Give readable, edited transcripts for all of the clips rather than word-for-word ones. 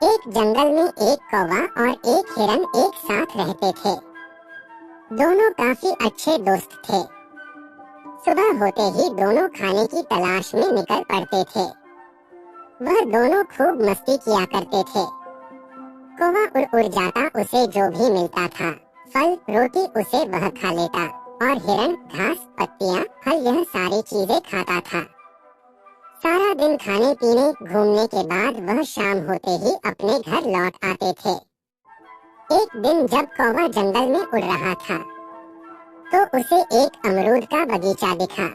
एक जंगल में एक कौवा और एक हिरन एक साथ रहते थे। दोनों काफी अच्छे दोस्त थे। सुबह होते ही दोनों खाने की तलाश में निकल पड़ते थे। वह दोनों खूब मस्ती किया करते थे। कौवा उड़ उड़ जाता, उसे जो भी मिलता था, फल रोटी, उसे वह खा लेता और हिरन घास पत्तियां फल यह सारी चीजें खाता था। सारा दिन खाने पीने घूमने के बाद वह शाम होते ही अपने घर लौट आते थे। एक दिन जब कौवा जंगल में उड़ रहा था तो उसे एक अमरूद का बगीचा दिखा।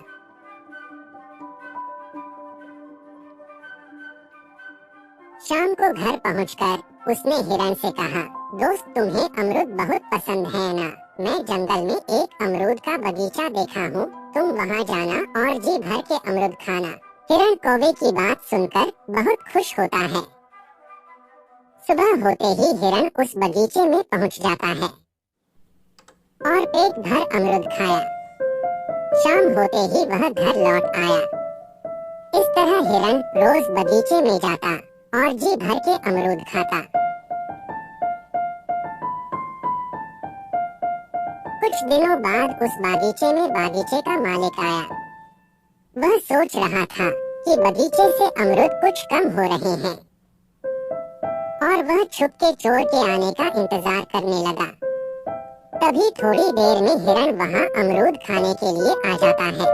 शाम को घर पहुंचकर उसने हिरन से कहा, दोस्त तुम्हें अमरूद बहुत पसंद है ना? मैं जंगल में एक अमरूद का बगीचा देखा हूँ, तुम वहाँ जाना और जी भर के अमरूद खाना। हिरन कौवे की बात सुनकर बहुत खुश होता है। सुबह होते ही हिरन उस बगीचे में पहुंच जाता है और पेट भर अमरूद खाया। शाम होते ही वह घर लौट आया। इस तरह हिरन रोज बगीचे में जाता और जी भर के अमरूद खाता। कुछ दिनों बाद उस बागीचे में बागीचे का मालिक आया। वह सोच रहा था कि बगीचे से अमरूद कुछ कम हो रहे हैं और वह छुपके चोर के आने का इंतजार करने लगा। तभी थोड़ी देर में हिरन वहाँ अमरूद खाने के लिए आ जाता है।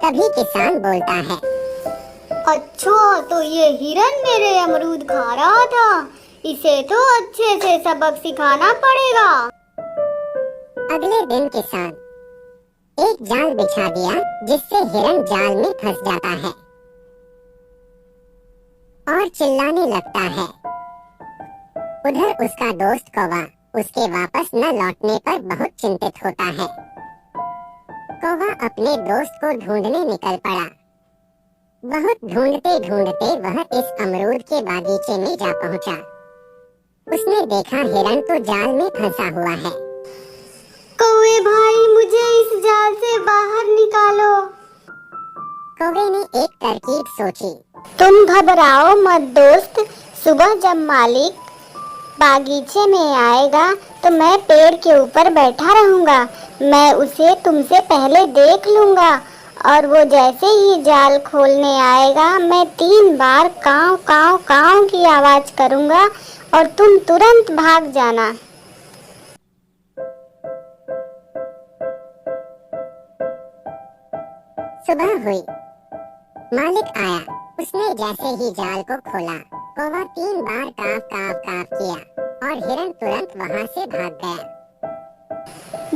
तभी किसान बोलता है, अच्छा, तो ये हिरन मेरे अमरूद खा रहा था, इसे तो अच्छे से सबक सिखाना पड़ेगा। अगले दिन किसान एक जाल बिछा दिया जिससे हिरन जाल में फंस जाता है और चिल्लाने लगता है। उधर उसका दोस्त कौवा उसके वापस न लौटने पर बहुत चिंतित होता है। कौवा अपने दोस्त को ढूंढने निकल पड़ा। बहुत ढूंढते ढूंढते वह इस अमरूद के बागीचे में जा पहुंचा। उसने देखा हिरन तो जाल में फंसा हुआ है। कौवे भाई, मुझे इस जाल से बाहर निकालो। कौवे ने एक तरकीब सोची। तुम घबराओ मत दोस्त, सुबह जब मालिक बागीचे में आएगा तो मैं पेड़ के ऊपर बैठा रहूंगा। मैं उसे तुमसे पहले देख लूंगा और वो जैसे ही जाल खोलने आएगा मैं 3 बार काव काव काव की आवाज करूंगा और तुम तुरंत भाग जाना। सुबह हुई, मालिक आया। उसने जैसे ही जाल को खोला, कौवा 3 बार काव काव काव किया और हिरन तुरंत वहाँ से भाग गया।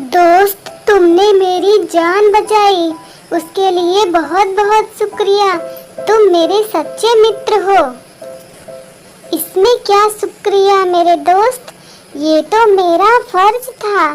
दोस्त, तुमने मेरी जान बचाई, उसके लिए बहुत बहुत शुक्रिया। तुम मेरे सच्चे मित्र हो। इसमें क्या शुक्रिया मेरे दोस्त, ये तो मेरा फर्ज था।